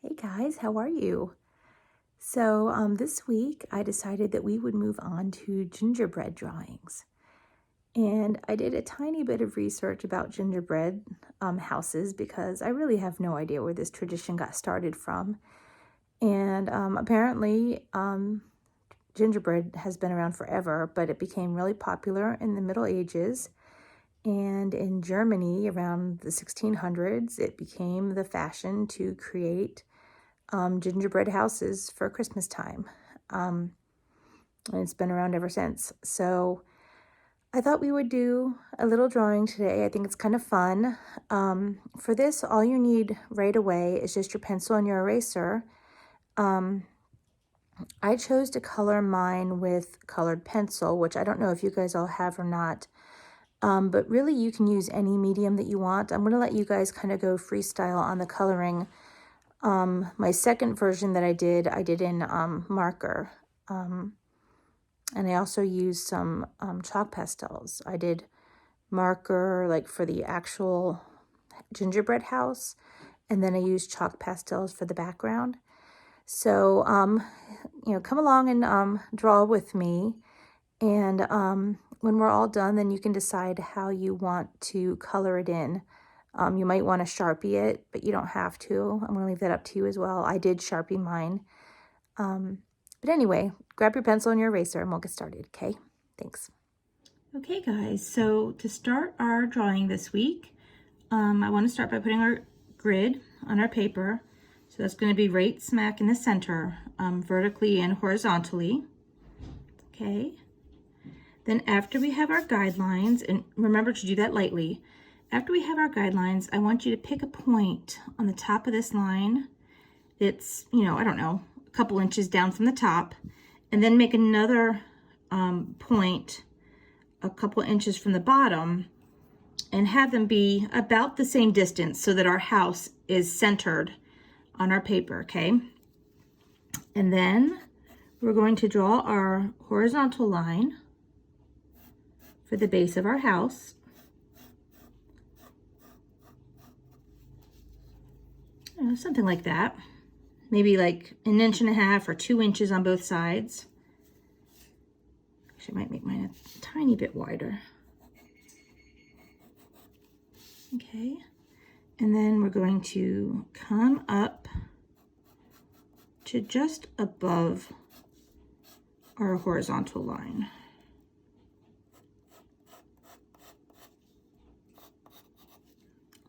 Hey guys, how are you? So this week I decided that we would move on to gingerbread drawings. And I did a tiny bit of research about gingerbread houses because I really have no idea where this tradition got started from. And apparently gingerbread has been around forever, but it became really popular in the Middle Ages. And in Germany around the 1600s, it became the fashion to create gingerbread houses for Christmas time. And it's been around ever since. So I thought we would do a little drawing today. I think it's kind of fun. For this, all you need right away is just your pencil and your eraser. I chose to color mine with colored pencil, which I don't know if you guys all have or not. But really you can use any medium that you want. I'm going to let you guys kind of go freestyle on the coloring. My second version that I did in marker. And I also used some chalk pastels. I did marker like for the actual gingerbread house, and then I used chalk pastels for the background. So, come along and draw with me. And when we're all done, then you can decide how you want to color it in. You might want to Sharpie it, but you don't have to. I'm going to leave that up to you as well. I did Sharpie mine. But anyway, grab your pencil and your eraser and we'll get started, okay? Thanks. Okay, guys, so to start our drawing this week, I want to start by putting our grid on our paper. So that's going to be right smack in the center, vertically and horizontally. Okay. Then after we have our guidelines, and remember to do that lightly, after we have our guidelines, I want you to pick a point on the top of this line that's, I don't know, a couple inches down from the top, and then make another point a couple inches from the bottom and have them be about the same distance so that our house is centered on our paper, okay? And then we're going to draw our horizontal line for the base of our house. Something like that. Maybe like 1.5 inches or 2 inches on both sides. Actually, I might make mine a tiny bit wider. Okay. And then we're going to come up to just above our horizontal line.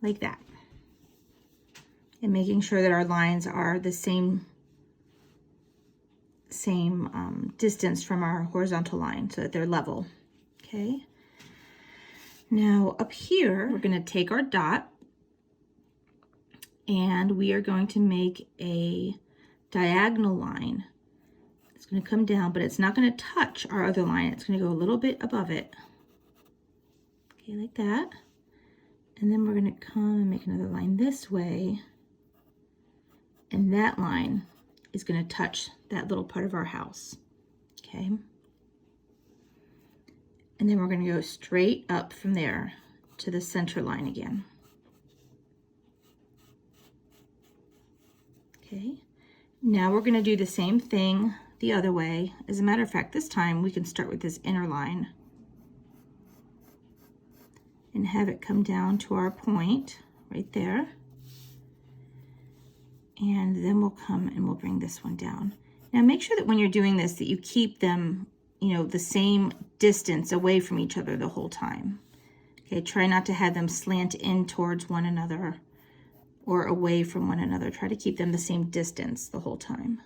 Like that. And making sure that our lines are the same distance from our horizontal line so that they're level. Okay. Now up here, we're going to take our dot and we are going to make a diagonal line. It's going to come down, but it's not going to touch our other line. It's going to go a little bit above it. Okay, like that. And then we're going to come and make another line this way. And that line is going to touch that little part of our house. Okay. And then we're going to go straight up from there to the center line again. Okay. Now we're going to do the same thing the other way. As a matter of fact, this time we can start with this inner line and have it come down to our point right there. And then we'll come and we'll bring this one down. Now make sure that when you're doing this that you keep them, the same distance away from each other the whole time. Okay, try not to have them slant in towards one another or away from one another. Try to keep them the same distance the whole time.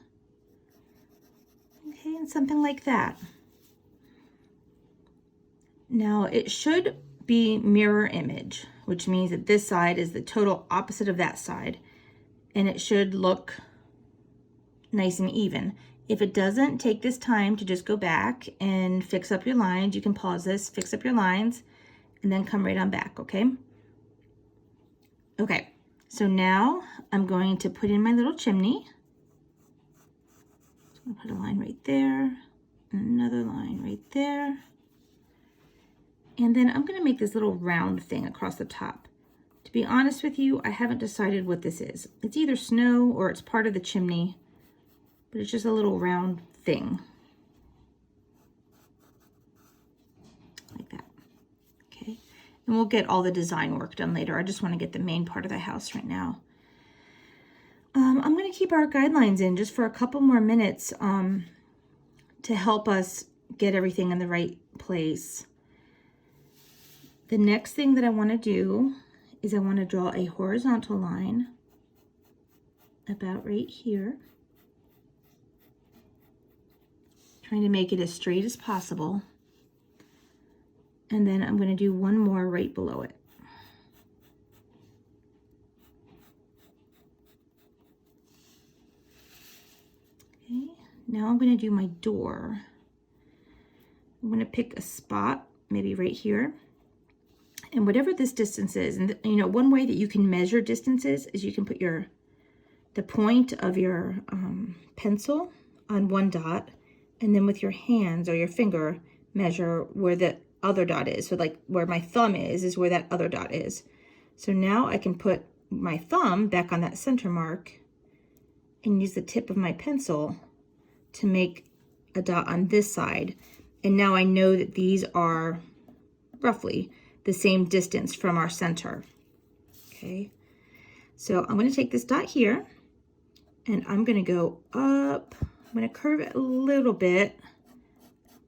Okay, and something like that. Now it should be mirror image, which means that this side is the total opposite of that side. And it should look nice and even. If it doesn't, take this time to just go back and fix up your lines. You can pause this, fix up your lines, and then come right on back, okay? Okay, so now I'm going to put in my little chimney. So I'm gonna put a line right there, and another line right there. And then I'm gonna make this little round thing across the top To be honest with you, I haven't decided what this is. It's either snow or it's part of the chimney, but it's just a little round thing. Like that. Okay. And we'll get all the design work done later. I just want to get the main part of the house right now. I'm going to keep our guidelines in just for a couple more minutes to help us get everything in the right place. The next thing that I want to do is I want to draw a horizontal line about right here. Trying to make it as straight as possible. And then I'm going to do one more right below it. Okay, now I'm going to do my door. I'm going to pick a spot, maybe right here. And whatever this distance is, and you know, one way that you can measure distances is you can put the point of your pencil on one dot, and then with your hands or your finger measure where the other dot is. So like where my thumb is where that other dot is. So now I can put my thumb back on that center mark and use the tip of my pencil to make a dot on this side. And now I know that these are roughly the same distance from our center. Okay, so I'm going to take this dot here and I'm going to go up. I'm going to curve it a little bit.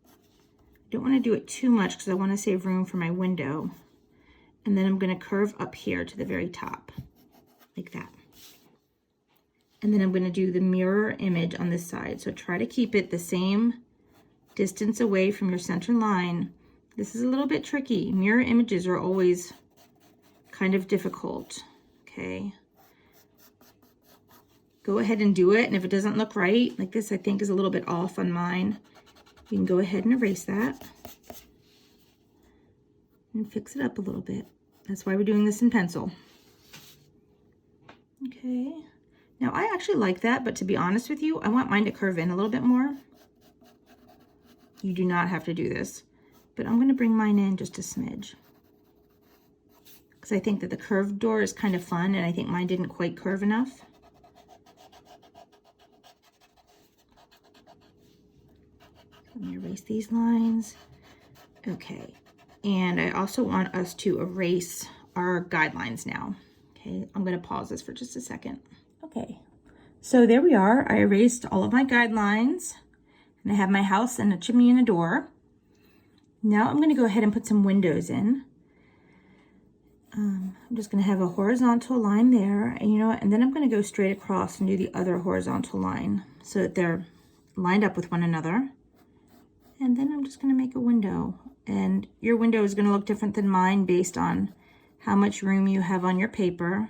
I don't want to do it too much because I want to save room for my window. And then I'm going to curve up here to the very top, like that. And then I'm going to do the mirror image on this side. So try to keep it the same distance away from your center line. This is a little bit tricky. Mirror images are always kind of difficult, okay? Go ahead and do it, and if it doesn't look right, like this I think is a little bit off on mine, you can go ahead and erase that and fix it up a little bit. That's why we're doing this in pencil. Okay, now I actually like that, but to be honest with you, I want mine to curve in a little bit more. You do not have to do this. But I'm going to bring mine in just a smidge because I think that the curved door is kind of fun, and I think mine didn't quite curve enough. Let me erase these lines. Okay, and I also want us to erase our guidelines now. Okay, I'm going to pause this for just a second. Okay, so there we are. I erased all of my guidelines, and I have my house and a chimney and a door. Now I'm going to go ahead and put some windows in. I'm just going to have a horizontal line there, and you know what? And then I'm going to go straight across and do the other horizontal line so that they're lined up with one another. And then I'm just going to make a window. And your window is going to look different than mine based on how much room you have on your paper.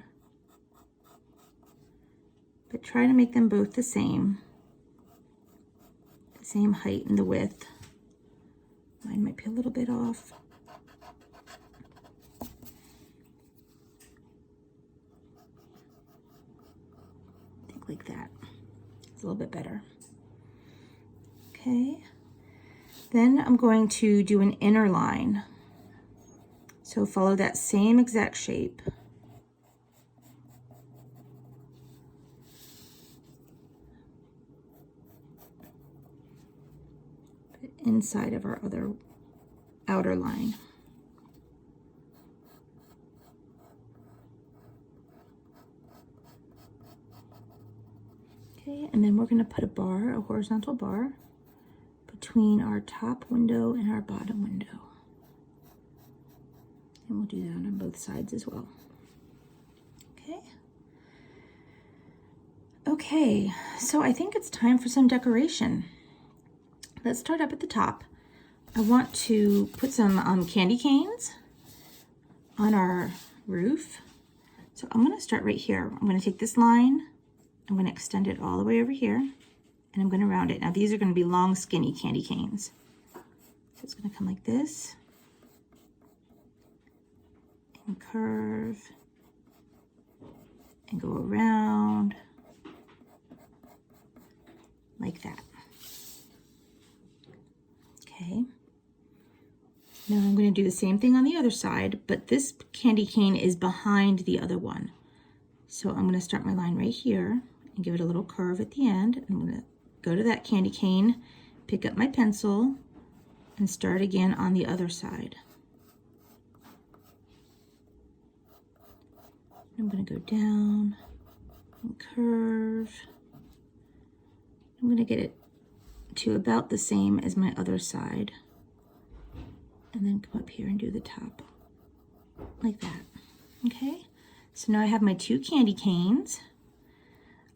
But try to make them both the same height and the width. Mine might be a little bit off. I think like that. It's a little bit better. Okay. Then I'm going to do an inner line. So follow that same exact shape. Inside of our other outer line. Okay, and then we're going to put a horizontal bar, between our top window and our bottom window. And we'll do that on both sides as well. Okay. Okay, so I think it's time for some decoration. Let's start up at the top. I want to put some candy canes on our roof. So I'm going to start right here. I'm going to take this line, I'm going to extend it all the way over here, and I'm going to round it. Now these are going to be long, skinny candy canes. So it's going to come like this, and curve, and go around, like that. Okay. Now I'm going to do the same thing on the other side, but this candy cane is behind the other one. So I'm going to start my line right here and give it a little curve at the end. And I'm going to go to that candy cane, pick up my pencil, and start again on the other side. I'm going to go down and curve. I'm going to get it to about the same as my other side. And then come up here and do the top like that. Okay, so now I have my two candy canes.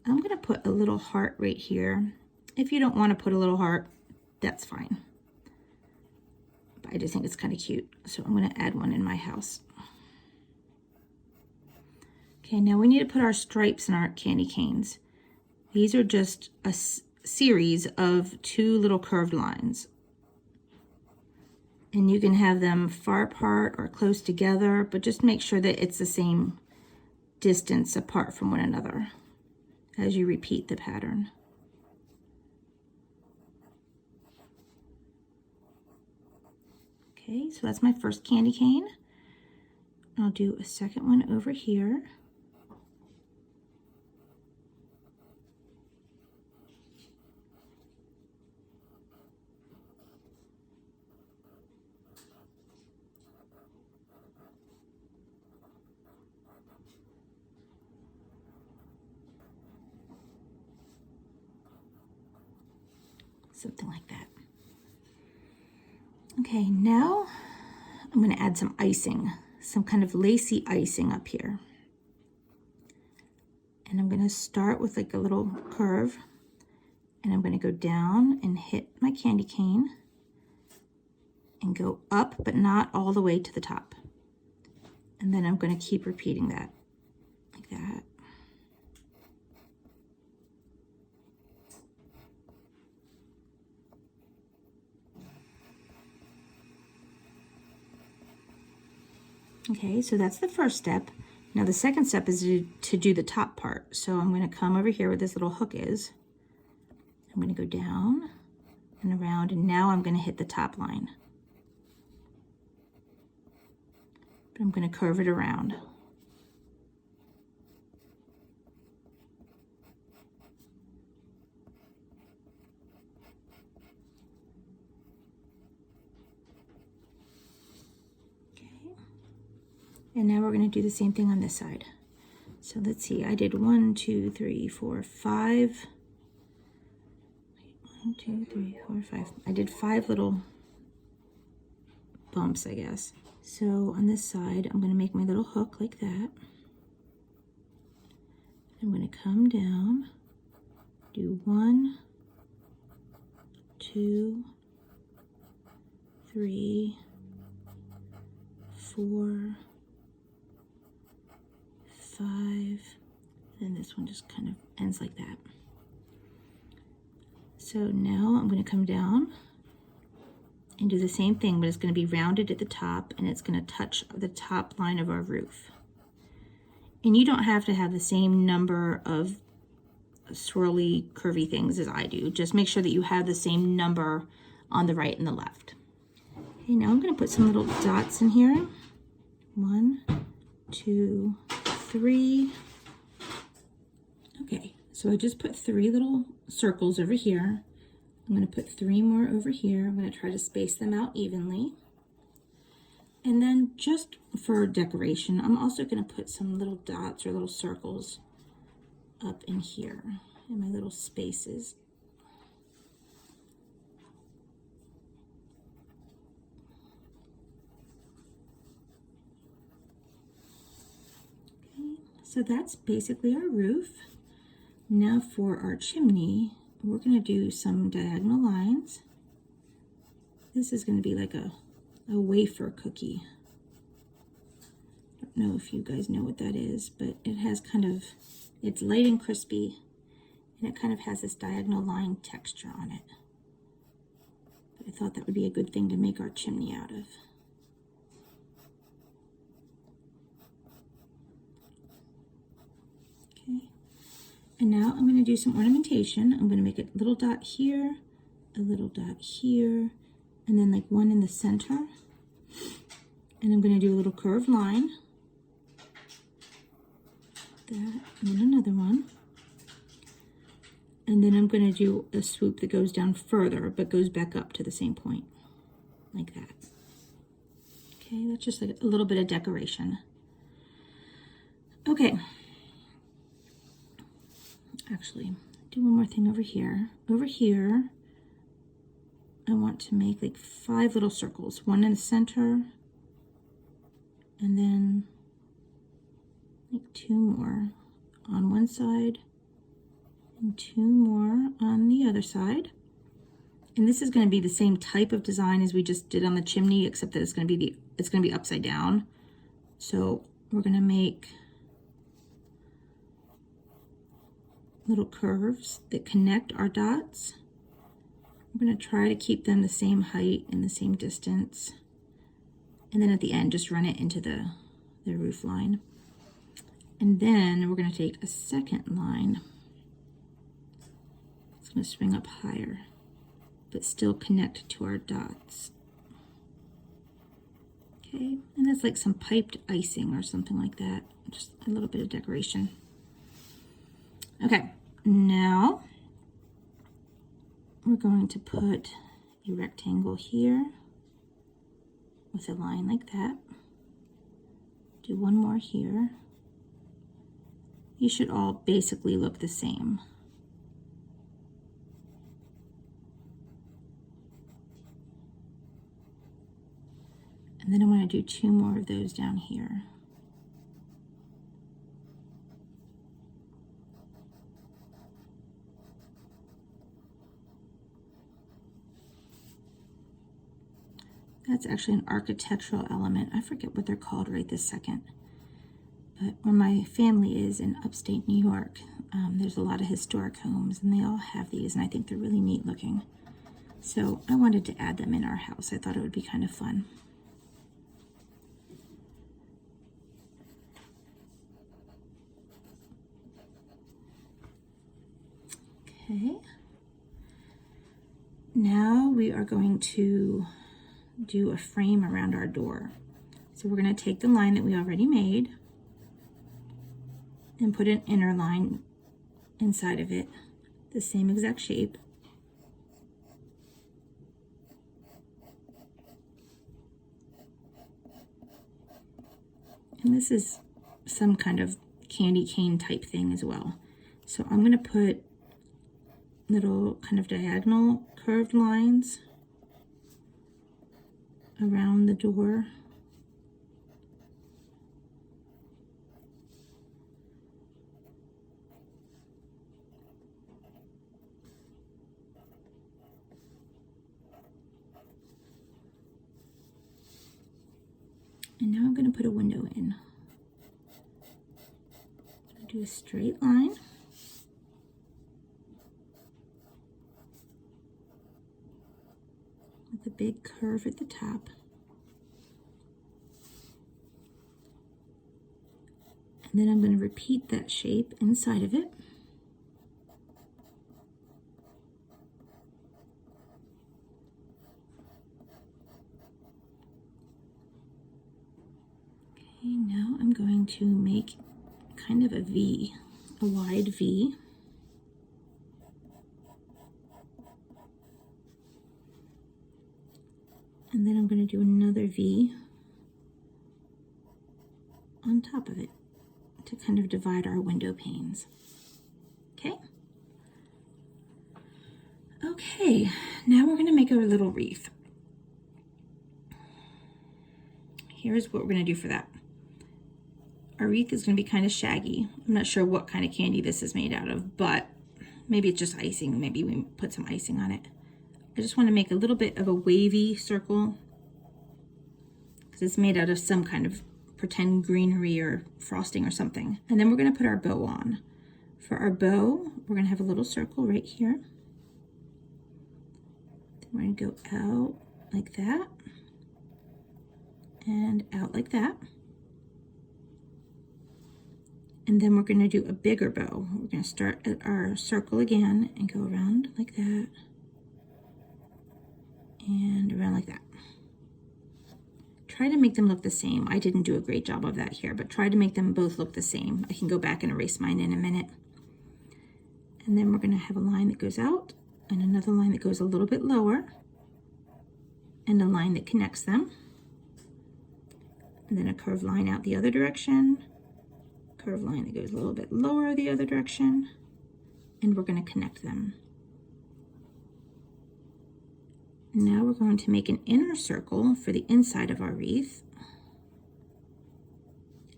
I'm going to put a little heart right here. If you don't want to put a little heart, that's fine. But I just think it's kind of cute, so I'm going to add one in my house. Okay, now we need to put our stripes in our candy canes. These are just a series of two little curved lines. And you can have them far apart or close together, but just make sure that it's the same distance apart from one another as you repeat the pattern. Okay, so that's my first candy cane. I'll do a second one over here. Something like that. Okay, now I'm going to add some icing, some kind of lacy icing up here. And I'm going to start with like a little curve, and I'm going to go down and hit my candy cane and go up, but not all the way to the top. And then I'm going to keep repeating that, like that. Okay, so that's the first step. Now the second step is to do the top part. So I'm going to come over here where this little hook is. I'm going to go down and around, and now I'm going to hit the top line. But I'm going to curve it around. And now we're going to do the same thing on this side. So let's see, I did 1, 2, 3, 4, 5. 1, 2, 3, 4, 5. I did 5 little bumps, I guess. So on this side, I'm going to make my little hook like that. I'm going to come down, do 1, 2, 3, 4, 5, and this one just kind of ends like that. So now I'm going to come down and do the same thing, but it's going to be rounded at the top, and it's going to touch the top line of our roof. And you don't have to have the same number of swirly, curvy things as I do. Just make sure that you have the same number on the right and the left. Okay, now I'm going to put some little dots in here. 1, 2, 3. Okay, so I just put 3 little circles over here. I'm going to put 3 more over here. I'm going to try to space them out evenly. And then just for decoration, I'm also going to put some little dots or little circles up in here in my little spaces. So that's basically our roof. Now for our chimney, we're going to do some diagonal lines. This is going to be like a wafer cookie. I don't know if you guys know what that is, but it has kind of, it's light and crispy, and it kind of has this diagonal line texture on it. But I thought that would be a good thing to make our chimney out of. And now I'm going to do some ornamentation. I'm going to make a little dot here, a little dot here, and then like one in the center. And I'm going to do a little curved line. That, and then another one. And then I'm going to do a swoop that goes down further, but goes back up to the same point, like that. Okay, that's just like a little bit of decoration. Okay. Actually, do one more thing over here. Over here, I want to make like 5 little circles, one in the center, and then like 2 more on one side, and 2 more on the other side. And this is going to be the same type of design as we just did on the chimney, except that it's going to be upside down. So we're going to make little curves that connect our dots. I'm going to try to keep them the same height and the same distance. And then at the end, just run it into the roof line. And then we're going to take a second line. It's going to swing up higher, but still connect to our dots. Okay, and that's like some piped icing or something like that. Just a little bit of decoration. Okay, now we're going to put a rectangle here with a line like that. Do one more here. You should all basically look the same. And then I want to do 2 more of those down here. That's actually an architectural element. I forget what they're called right this second. But where my family is in upstate New York, there's a lot of historic homes, and they all have these, and I think they're really neat looking. So I wanted to add them in our house. I thought it would be kind of fun. Okay. Now we are going to do a frame around our door. So we're going to take the line that we already made and put an inner line inside of it, the same exact shape. And this is some kind of candy cane type thing as well. So I'm going to put little kind of diagonal curved lines around the door. And now I'm going to put a window in. Do a straight line. With a big curve at the top. And then I'm going to repeat that shape inside of it. Okay, now I'm going to make kind of a V, a wide V. And then I'm going to do another V on top of it to kind of divide our window panes. Okay? Okay, now we're going to make our little wreath. Here's what we're going to do for that. Our wreath is going to be kind of shaggy. I'm not sure what kind of candy this is made out of, but maybe it's just icing. Maybe we put some icing on it. I just want to make a little bit of a wavy circle because it's made out of some kind of pretend greenery or frosting or something. And then we're going to put our bow on. For our bow, we're going to have a little circle right here. Then we're going to go out like that and out like that. And then we're going to do a bigger bow. We're going to start at our circle again and go around like that and around like that. try to make them look the same. I didn't do a great job of that here, but try to make them both look the same. I can go back and erase mine in a minute. And then we're going to have a line that goes out and another line that goes a little bit lower and a line that connects them. And then a curved line out the other direction, curved line that goes a little bit lower the other direction, and we're going to connect them. Now we're going to make an inner circle for the inside of our wreath.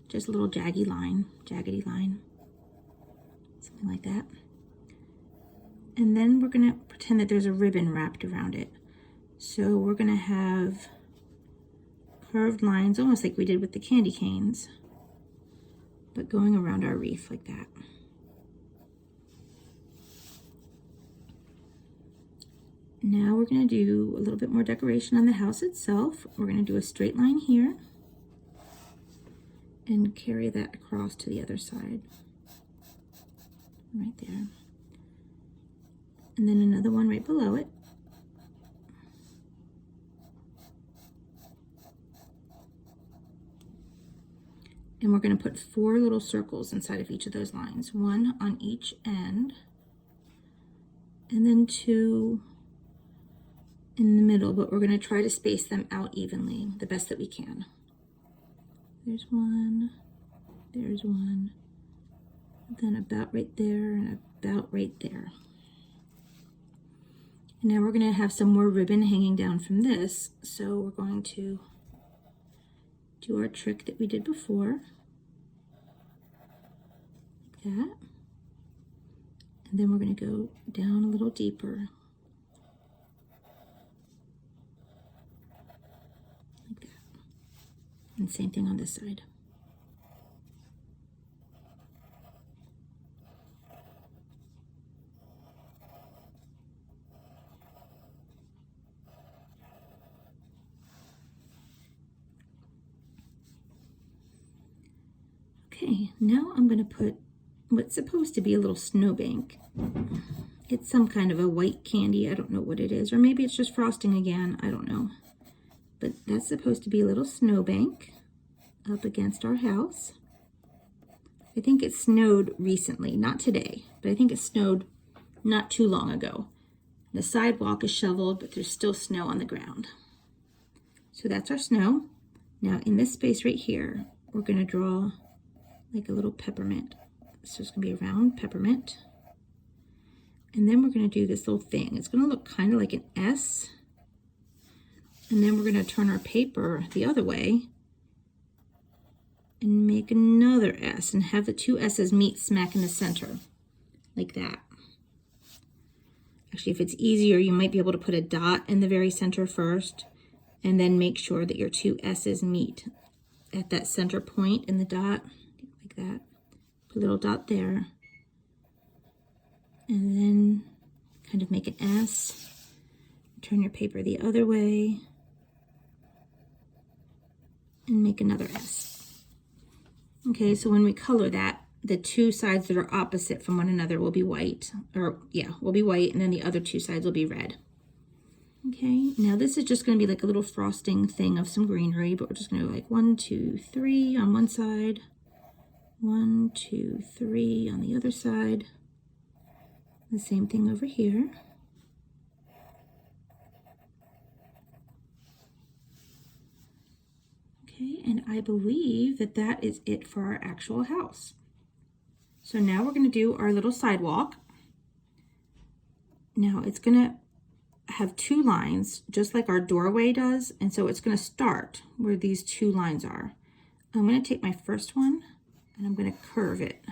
Just a little jaggedy line, something like that. And then we're going to pretend that there's a ribbon wrapped around it. So we're going to have curved lines, almost like we did with the candy canes, but going around our wreath like that. Now we're going to do a little bit more decoration on the house itself. We're going to do a straight line here and carry that across to the other side, right there. And then another one right below it. And we're going to put 4 little circles inside of each of those lines, 1 on each end, and then 2 in the middle, but we're going to try to space them out evenly, the best that we can. There's 1, there's 1, then about right there, and about right there. And now we're going to have some more ribbon hanging down from this, so we're going to do our trick that we did before, like that, and then we're going to go down a little deeper, like that, and same thing on this side. Okay, now I'm going to put what's supposed to be a little snowbank. It's some kind of a white candy. I don't know what it is. Or maybe it's just frosting again. I don't know. But that's supposed to be a little snowbank up against our house. I think it snowed recently. Not today, but I think it snowed not too long ago. The sidewalk is shoveled, but there's still snow on the ground. So that's our snow. Now in this space right here, we're going to draw like a little peppermint. So it's going to be a round peppermint. And then we're going to do this little thing. It's going to look kind of like an S. And then we're going to turn our paper the other way and make another S and have the 2 S's meet smack in the center, like that. Actually, if it's easier, you might be able to put a dot in the very center first and then make sure that your 2 S's meet at that center point in the dot. That, put a little dot there, and then kind of make an S, turn your paper the other way, and make another S. Okay, so when we color that, the 2 sides that are opposite from one another will be white, will be white, and then the other 2 sides will be red. Okay, now this is just going to be like a little frosting thing of some greenery, but we're just going to go like 1, 2, 3 on one side, 1, 2, 3 on the other side. The same thing over here. Okay, and I believe that that is it for our actual house. So now we're going to do our little sidewalk. Now it's going to have 2 lines, just like our doorway does, and so it's going to start where these 2 lines are. I'm going to take my first one and I'm going to curve it.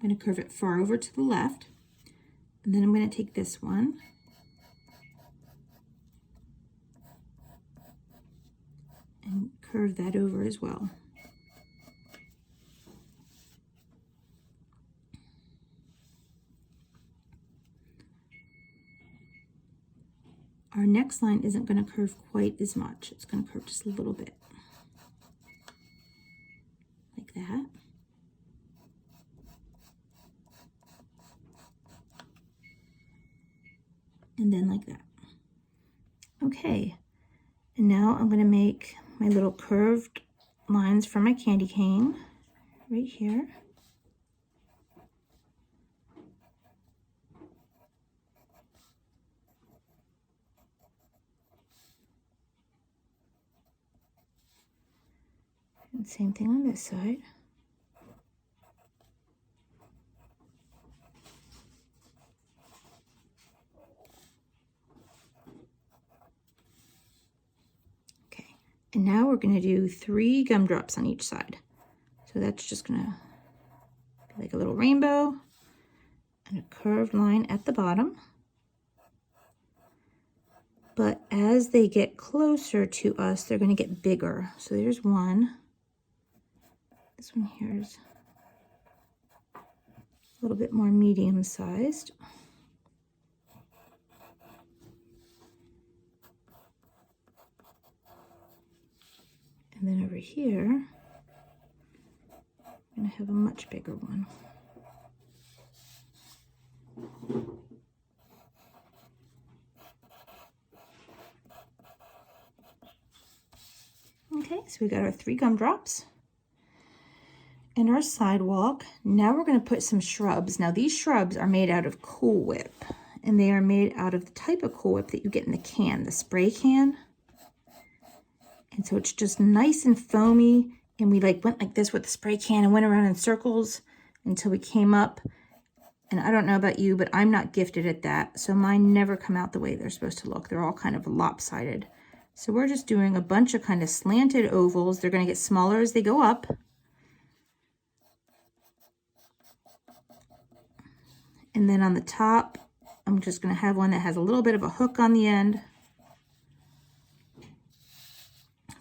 I'm going to curve it far over to the left, and then I'm going to take this one and curve that over as well. Our next line isn't going to curve quite as much. It's going to curve just a little bit, like that. and then like that. Okay, and now I'm going to make my little curved lines for my candy cane right here. And same thing on this side. Okay, and now we're going to do 3 gumdrops on each side. So that's just going to be like a little rainbow and a curved line at the bottom. But as they get closer to us, they're going to get bigger. So there's one. This one here is a little bit more medium sized. And then over here, I'm going to have a much bigger one. Okay, so we got our 3 gumdrops and our sidewalk. Now we're going to put some shrubs. Now these shrubs are made out of Cool Whip, and they are made out of the type of Cool Whip that you get in the can, the spray can. And so it's just nice and foamy, and we like went like this with the spray can and went around in circles until we came up. And I don't know about you, but I'm not gifted at that, so mine never come out the way they're supposed to look. They're all kind of lopsided. So we're just doing a bunch of kind of slanted ovals. They're going to get smaller as they go up. And then on the top, I'm just going to have one that has a little bit of a hook on the end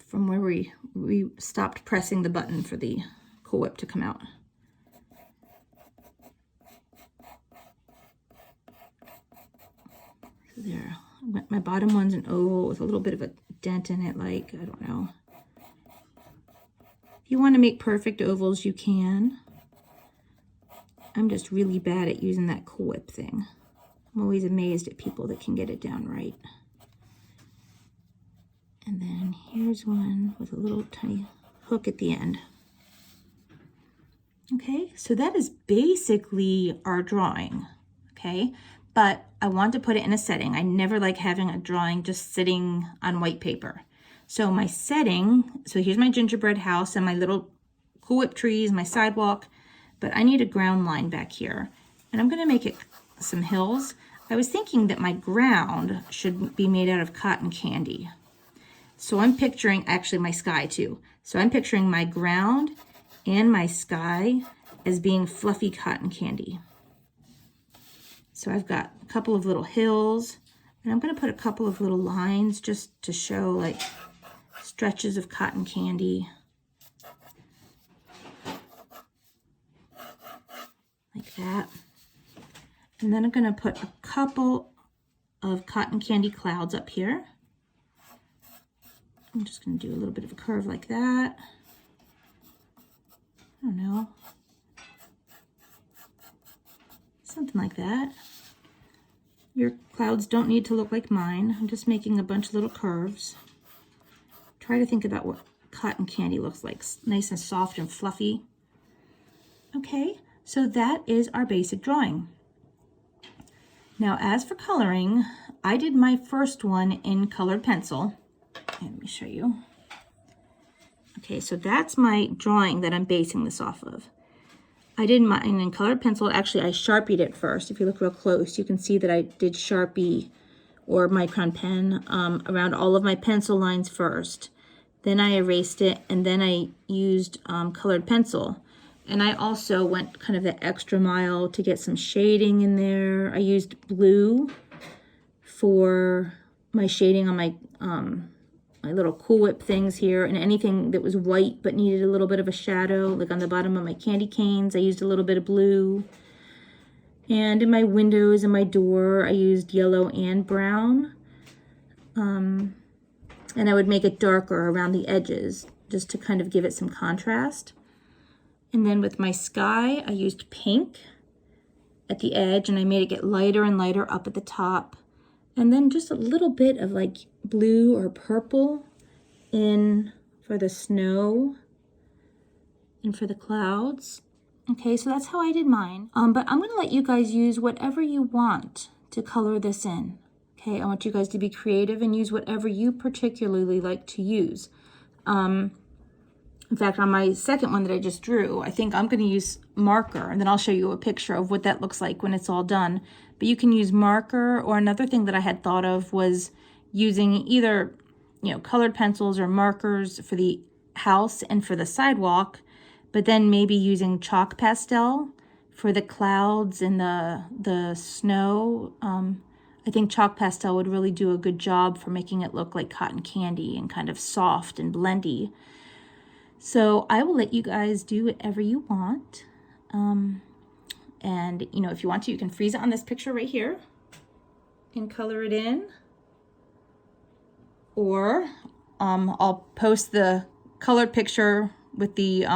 from where we stopped pressing the button for the Cool Whip to come out. So there, my bottom one's an oval with a little bit of a dent in it, like, I don't know. If you want to make perfect ovals, you can. I'm just really bad at using that Cool Whip thing. I'm always amazed at people that can get it down right. And then here's one with a little tiny hook at the end. Okay, so that is basically our drawing, okay? But I want to put it in a setting. I never like having a drawing just sitting on white paper. So my setting, so here's my gingerbread house and my little Cool Whip trees, my sidewalk, but I need a ground line back here. And I'm gonna make it some hills. I was thinking that my ground should be made out of cotton candy. So I'm picturing, actually my sky too. So I'm picturing my ground and my sky as being fluffy cotton candy. So I've got a couple of little hills, and I'm gonna put a couple of little lines just to show like stretches of cotton candy. Like that. And then I'm gonna put a couple of cotton candy clouds up here. I'm just gonna do a little bit of a curve like that. I don't know. Something like that. Your clouds don't need to look like mine. I'm just making a bunch of little curves. Try to think about what cotton candy looks like. Nice and soft and fluffy. Okay, so that is our basic drawing. Now, as for coloring, I did my first one in colored pencil. Let me show you. Okay, so that's my drawing that I'm basing this off of. I did mine in colored pencil. Actually, I sharpied it first. If you look real close, you can see that I did Sharpie or micron pen around all of my pencil lines first. Then I erased it, and then I used colored pencil. And I also went kind of the extra mile to get some shading in there. I used blue for my shading on my my little Cool Whip things here, and anything that was white but needed a little bit of a shadow, like on the bottom of my candy canes, I used a little bit of blue. And in my windows and my door, I used yellow and brown. And I would make it darker around the edges just to kind of give it some contrast. And then with my sky, I used pink at the edge, and I made it get lighter and lighter up at the top. And then just a little bit of like blue or purple in for the snow and for the clouds. Okay, so that's how I did mine. But I'm gonna let you guys use whatever you want to color this in. Okay, I want you guys to be creative and use whatever you particularly like to use. In fact, on my second one that I just drew, I think I'm going to use marker, and then I'll show you a picture of what that looks like when it's all done. But you can use marker, or another thing that I had thought of was using either, colored pencils or markers for the house and for the sidewalk, but then maybe using chalk pastel for the clouds and the snow. I think chalk pastel would really do a good job for making it look like cotton candy and kind of soft and blendy. So I will let you guys do whatever you want. And, if you want to, you can freeze it on this picture right here and color it in. Or I'll post the colored picture with the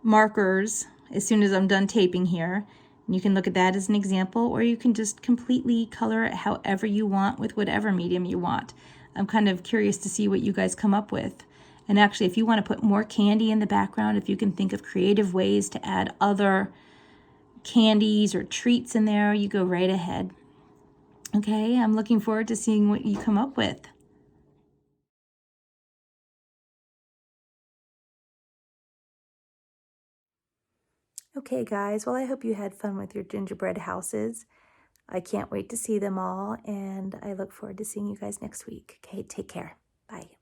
markers as soon as I'm done taping here. And you can look at that as an example, or you can just completely color it however you want with whatever medium you want. I'm kind of curious to see what you guys come up with. And actually, if you want to put more candy in the background, if you can think of creative ways to add other candies or treats in there, you go right ahead. Okay, I'm looking forward to seeing what you come up with. Okay, guys, well, I hope you had fun with your gingerbread houses. I can't wait to see them all, and I look forward to seeing you guys next week. Okay, take care. Bye.